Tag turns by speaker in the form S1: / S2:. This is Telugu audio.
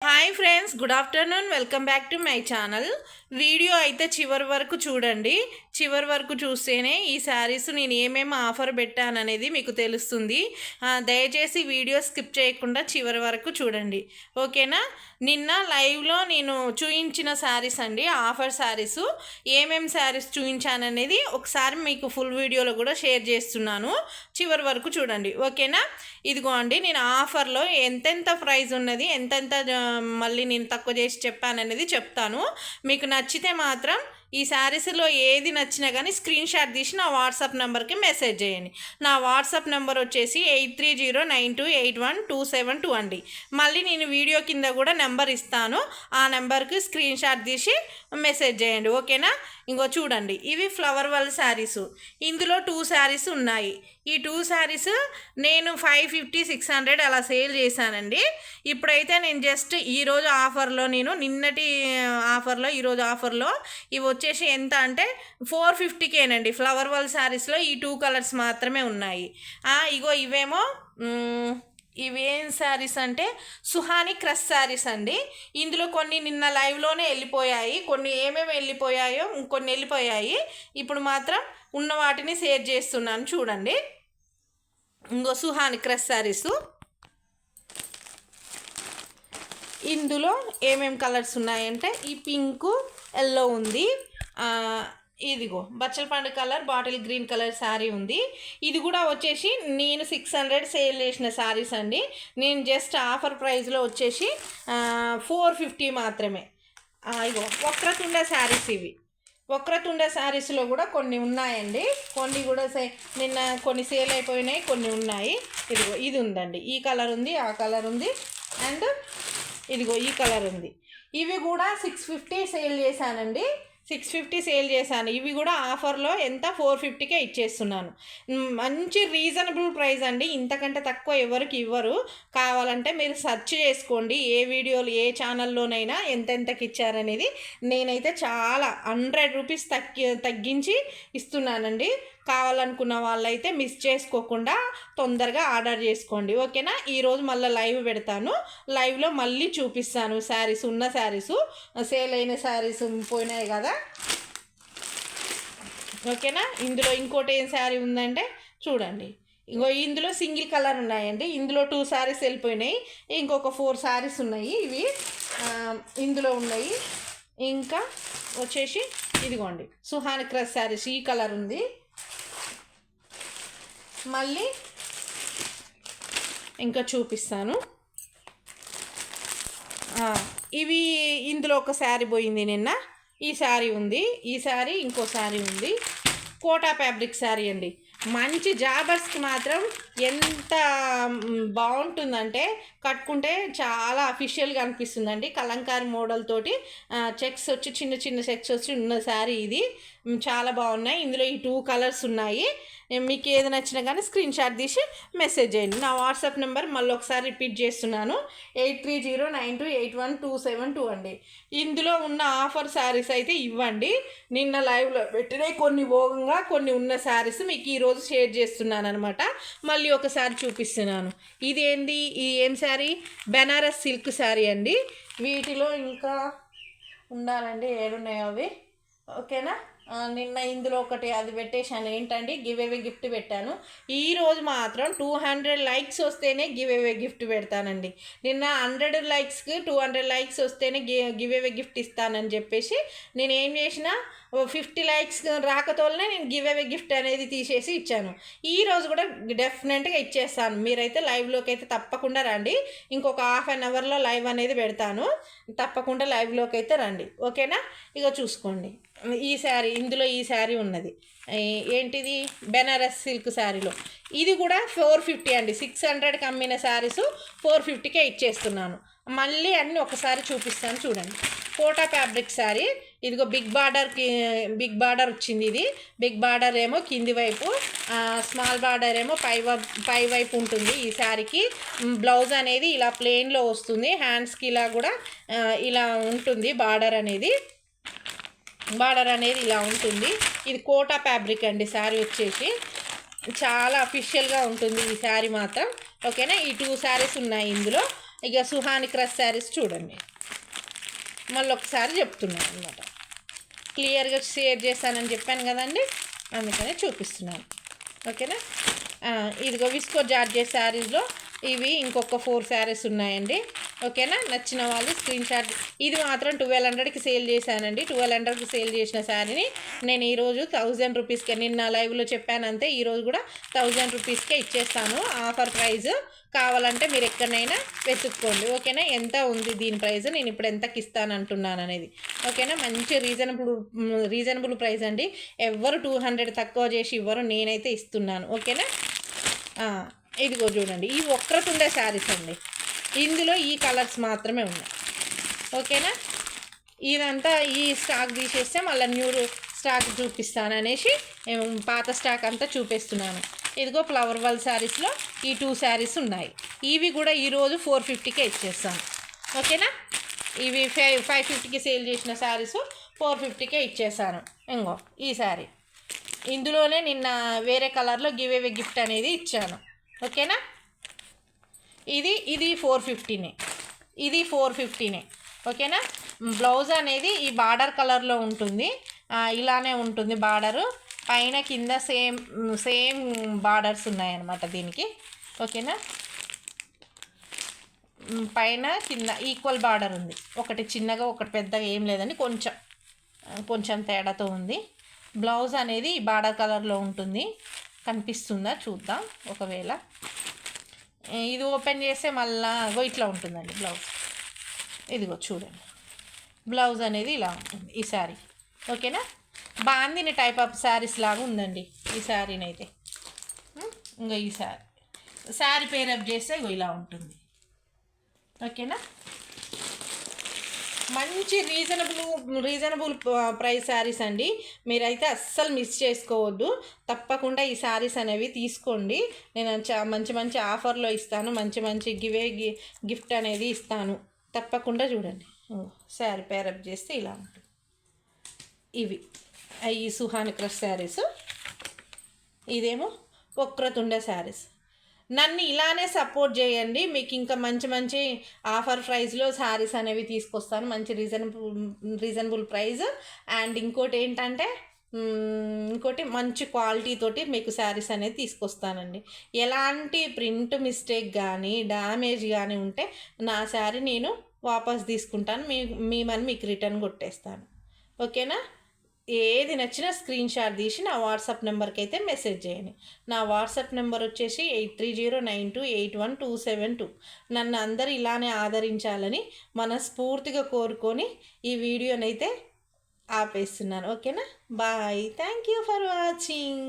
S1: Hi friends, good afternoon. Welcome back to my channel. Video అయితే చివరి వరకు చూడండి. చివరి వరకు చూస్తేనే ఈ శారీస్ నేను ఏమేమి ఆఫర్ పెట్టాననేది మీకు తెలుస్తుంది. దయచేసి వీడియో స్కిప్ చేయకుండా చివరి వరకు చూడండి, ఓకేనా? నిన్న లైవ్లో నేను చూయించిన శారీస్ అండి, ఆఫర్ శారీస్. ఏమేమి శారీస్ చూయించాననేది ఒకసారి మీకు ఫుల్ వీడియోలో కూడా షేర్ చేస్తున్నాను. చివరి వరకు చూడండి, ఓకేనా? ఇదిగో అండి, నేను ఆఫర్లో ఎంతెంత ప్రైస్ ఉన్నది, ఎంతెంత మళ్ళీ నేను తక్కువ చేసి చెప్పాననేది చెప్తాను. మీకు నచ్చితే మాత్రం ఈ శారీస్లో ఏది నచ్చినా కానీ స్క్రీన్ షాట్ తీసి నా వాట్సాప్ నెంబర్కి మెసేజ్ చేయండి. నా వాట్సాప్ నెంబర్ వచ్చేసి 8309281272 అండి. మళ్ళీ నేను వీడియో కింద కూడా నెంబర్ ఇస్తాను, ఆ నెంబర్కి స్క్రీన్ షాట్ తీసి మెసేజ్ చేయండి, ఓకేనా? ఇంకో చూడండి, ఇవి ఫ్లవర్ వల్ శారీస్. ఇందులో 2 శారీస్ ఉన్నాయి. ఈ 2 శారీస్ నేను 550-600 అలా సేల్ చేశానండి. ఇప్పుడైతే నేను జస్ట్ ఈరోజు ఆఫర్లో, నేను నిన్నటి ఆఫర్లో, ఈరోజు ఆఫర్లో ఇవి వచ్చేసి ఎంత అంటే 450కేనండి. ఫ్లవర్ వల్ శారీస్లో ఈ 2 కలర్స్ మాత్రమే ఉన్నాయి. ఇగో ఇవేమో ఇవేం శారీస్ అంటే సుహాని క్రష్ శారీస్ అండి. ఇందులో కొన్ని నిన్న లైవ్లోనే వెళ్ళిపోయాయి, కొన్ని ఏమేమి వెళ్ళిపోయాయో కొన్ని వెళ్ళిపోయాయి. ఇప్పుడు మాత్రం ఉన్న వాటిని షేర్ చేస్తున్నాను, చూడండి. ఇంకో సుహాని క్రష్ శారీసు. ఇందులో ఏమేమి కలర్స్ ఉన్నాయంటే ఈ పింకు, ఎల్లో ఉంది, ఇదిగో బచ్చలపండు colour, bottle green colour sari ఉంది. ఇది కూడా వచ్చేసి నేను 600 సేల్ చేసిన శారీస్ అండి. నేను జస్ట్ ఆఫర్ ప్రైస్లో వచ్చేసి 450 మాత్రమే. ఇగో వక్రతుండ శారీస్ ఇవి. వక్రతుండ శారీస్లో కూడా కొన్ని ఉన్నాయండి, కొన్ని కూడా నిన్న కొన్ని సేల్ అయిపోయినాయి, కొన్ని ఉన్నాయి. ఇదిగో ఇది ఉందండి, ఈ కలర్ ఉంది, ఆ కలర్ ఉంది, అండ్ ఇదిగో ఈ కలర్ ఉంది. ఇవి కూడా 650 సేల్ చేశానండి, 650 సేల్ చేశాను. ఇవి కూడా ఆఫర్లో ఎంత 450కే ఇచ్చేస్తున్నాను. మంచి రీజనబుల్ ప్రైస్ అండి, ఇంతకంటే తక్కువ ఎవరికి ఇవ్వరు. కావాలంటే మీరు సెర్చ్ చేసుకోండి, ఏ వీడియోలు ఏ ఛానల్లోనైనా ఎంతెంతకి ఇచ్చారనేది. నేనైతే చాలా 100 రూపీస్ తగ్గించి ఇస్తున్నానండి. కావాలనుకున్న వాళ్ళైతే మిస్ చేసుకోకుండా తొందరగా ఆర్డర్ చేసుకోండి, ఓకేనా? ఈరోజు మళ్ళీ లైవ్ పెడతాను, లైవ్లో మళ్ళీ చూపిస్తాను శారీస్, ఉన్న శారీస్, సేల్ అయిన శారీస్ పోయినాయి కదా, ఓకేనా? ఇందులో ఇంకోటి ఏం శారీ ఉందంటే చూడండి, ఇంకో ఇందులో సింగిల్ కలర్ ఉన్నాయండి. ఇందులో 2 శారీస్ వెళ్ళిపోయినాయి, ఇంకొక 4 శారీస్ ఉన్నాయి. ఇవి ఇందులో ఉన్నాయి. ఇంకా వచ్చేసి ఇదిగోండి సుహాని క్రష్ శారీస్, ఈ కలర్ ఉంది. మళ్ళీ ఇంకా చూపిస్తాను. ఇవి ఇందులో ఒక శారీ పోయింది నిన్న, ఈ శారీ ఉంది, ఈ శారీ, ఇంకో శారీ ఉంది. కోటా ఫ్యాబ్రిక్ శారీ అండి. మంచి జాబర్స్కి మాత్రం ఎంత బాగుంటుందంటే కట్టుకుంటే చాలా అఫీషియల్గా అనిపిస్తుందండి. కలంకారీ మోడల్ తోటి చెక్స్ వచ్చి, చిన్న చిన్న చెక్స్ వచ్చి ఉన్న శారీ ఇది. చాలా బాగున్నాయి. ఇందులో ఈ 2 కలర్స్ ఉన్నాయి. మీకు ఏది నచ్చినా కానీ స్క్రీన్ షాట్ తీసి మెసేజ్ చేయండి. నా వాట్సాప్ నెంబర్ మళ్ళీ ఒకసారి రిపీట్ చేస్తున్నాను, 8309281272 అండి. ఇందులో ఉన్న ఆఫర్ శారీస్ అయితే ఇవ్వండి. నిన్న లైవ్లో పెట్టినాయి కొన్ని, భోగంగా కొన్ని ఉన్న శారీస్ మీకు ఈరోజు షేర్ చేస్తున్నాను అనమాట. మళ్ళీ ఒకసారి చూపిస్తున్నాను. ఇదేంది, ఇది ఏం శారీ? బెనారస్ సిల్క్ శారీ అండి. వీటిలో ఇంకా ఉండాలండి, ఏడున్నాయో అవి, ఓకేనా? నిన్న ఇందులో ఒకటి అది పెట్టేశాను, ఏంటండి, గివ్ అవే గిఫ్ట్ పెట్టాను. ఈరోజు మాత్రం 200 లైక్స్ వస్తేనే గివ్ అవే గిఫ్ట్ పెడతానండి. నిన్న 100 లైక్స్కి 200 లైక్స్ వస్తేనే గివ్ అవే గిఫ్ట్ ఇస్తానని చెప్పేసి నేను ఏం చేసిన, 50 లైక్స్ రాకతోనే నేను గివ్ అవే గిఫ్ట్ అనేది తీసేసి ఇచ్చాను. ఈరోజు కూడా డెఫినెట్గా ఇచ్చేస్తాను. మీరైతే లైవ్లోకి అయితే తప్పకుండా రండి. ఇంకొక ½ అన్ అవర్లో లైవ్ అనేది పెడతాను, తప్పకుండా లైవ్లోకి అయితే రండి, ఓకేనా? ఇక చూసుకోండి ఈ శారీ. ఇందులో ఈ శారీ ఉన్నది, ఏంటిది, బెనారస్ సిల్క్ శారీలో. ఇది కూడా 450 అండి. 600కి అమ్మిన శారీస్ 450కే ఇచ్చేస్తున్నాను. మళ్ళీ అన్నీ ఒకసారి చూపిస్తాను, చూడండి. కోటా ఫ్యాబ్రిక్ శారీ. ఇదిగో బిగ్ బార్డర్ వచ్చింది. ఇది బిగ్ బార్డర్ ఏమో కింది వైపు, స్మాల్ బార్డర్ ఏమో పై వైపు ఉంటుంది. ఈ శారీకి బ్లౌజ్ అనేది ఇలా ప్లెయిన్లో వస్తుంది, హ్యాండ్స్కి ఇలా కూడా ఇలా ఉంటుంది. బార్డర్ అనేది ఇలా ఉంటుంది. ఇది కోటా ఫ్యాబ్రిక్ అండి. శారీ వచ్చేసి చాలా అఫీషియల్గా ఉంటుంది ఈ శారీ మాత్రం, ఓకేనా? ఈ 2 శారీస్ ఉన్నాయి ఇందులో. ఇక సుహాని క్రష్ శారీస్ చూడండి, మళ్ళీ ఒకసారి చెప్తున్నాను అనమాట. క్లియర్గా షేర్ చేస్తానని చెప్పాను కదండి, అందుకనే చూపిస్తున్నాను. ఓకేనా. ఇదిగో విస్కో జార్జెట్ శారీస్లో ఇవి ఇంకొక 4 శారీస్ ఉన్నాయండి. ఓకేనా. నచ్చిన వాళ్ళు స్క్రీన్ షాట్. ఇది మాత్రం 1200కి సేల్ చేశానండి. 1200కి సేల్ చేసిన శారీని నేను ఈరోజు 1000 రూపీస్కే, నిన్న లైవ్లో చెప్పానంతే, ఈరోజు కూడా 1000 రూపీస్కే ఇచ్చేస్తాను. ఆఫర్ ప్రైస్ కావాలంటే మీరు ఎక్కడైనా వెతుక్కోండి. ఓకేనా. ఎంత ఉంది దీని ప్రైస్, నేను ఇప్పుడు ఎంతకి ఇస్తాను అంటున్నాను అనేది. ఓకేనా. మంచి రీజనబుల్ ప్రైస్ అండి. ఎవ్వరు 200 తక్కువ చేసి ఇవ్వరు, నేనైతే ఇస్తున్నాను. ఓకేనా. ఇదిగో చూడండి, ఈ ఒక్కటి ఉండే శారీస్ అండి. ఇందులో ఈ కలర్స్ మాత్రమే ఉన్నాయి. ఓకేనా. ఇదంతా ఈ స్టాక్ తీసేస్తే మళ్ళీ న్యూ స్టాక్ చూపిస్తాను అనేసి పాత స్టాక్ అంతా చూపిస్తున్నాను. ఇదిగో ఫ్లవర్ వాల్ శారీస్లో ఈ 2 శారీస్ ఉన్నాయి. ఇవి కూడా ఈరోజు 450కే ఇచ్చేస్తాను. ఓకేనా. ఇవి 550కి సేల్ చేసిన శారీస్ 450కే ఇచ్చేసాను. ఇంకో ఈ శారీ, ఇందులోనే నిన్న వేరే కలర్లో గివ్ అవే గిఫ్ట్ అనేది ఇచ్చాను. ఓకేనా. ఇది 450నే, ఇది 450నే. ఓకేనా. బ్లౌజ్ అనేది ఈ బార్డర్ కలర్లో ఉంటుంది, ఇలానే ఉంటుంది బార్డరు, పైన కింద సేమ్ బార్డర్స్ ఉన్నాయన్నమాట దీనికి. ఓకేనా. పైన కింద ఈక్వల్ బార్డర్ ఉంది, ఒకటి చిన్నగా ఒకటి పెద్దగా ఏం లేదండి, కొంచెం తేడాతో ఉంది. బ్లౌజ్ అనేది బార్డర్ కలర్లో ఉంటుంది, కనిపిస్తుందా చూద్దాం. ఒకవేళ ఇది ఓపెన్ చేస్తే మళ్ళా ఇట్లా ఉంటుందండి బ్లౌజ్. ఇదిగో చూడండి, బ్లౌజ్ అనేది ఇలా ఉంటుంది ఈ శారీ. ఓకేనా. బాందిని టైప్ ఆఫ్ శారీస్ లాగా ఉందండి ఈ శారీని అయితే. ఇంకా ఈ శారీ పేరప్ చేస్తే ఇలా ఉంటుంది. ఓకేనా. మంచి రీజనబుల్ ప్రైస్ శారీస్ అండి. మీరైతే అస్సలు మిస్ చేసుకోవద్దు, తప్పకుండా ఈ శారీస్ అనేవి తీసుకోండి. నేను మంచి ఆఫర్లో ఇస్తాను, మంచి గిఫ్ట్ అనేది ఇస్తాను, తప్పకుండా చూడండి. శారీ పేరప్ చేస్తే ఇలా ఉంటుంది. ఇవి ఈ సుహాని క్రష్ శారీస్, ఇదేమో వక్రతుండ శారీస్. నన్ను ఇలానే సపోర్ట్ చేయండి, మీకు ఇంకా మంచి ఆఫర్ ప్రైస్లో శారీస్ అనేవి తీసుకొస్తాను, మంచి రీజనబుల్ ప్రైస్. అండ్ ఇంకోటి మంచి క్వాలిటీ తోటి మీకు శారీస్ అనేది తీసుకొస్తానండి. ఎలాంటి ప్రింట్ మిస్టేక్ కానీ డ్యామేజ్ కానీ ఉంటే నా శారీ నేను వాపస్ తీసుకుంటాను, మీ మనీ మీకు రిటర్న్ కొట్టేస్తాను. ఓకేనా. ఏది నచ్చినా స్క్రీన్ షాట్ తీసి నా వాట్సాప్ నెంబర్కి అయితే మెసేజ్ చేయండి. నా వాట్సాప్ నెంబర్ వచ్చేసి 8309281272. నన్ను అందరూ ఇలానే ఆదరించాలని మనస్ఫూర్తిగా కోరుకొని ఈ వీడియోనైతే ఆపేస్తున్నాను. ఓకేనా. Bye. Thank you for watching.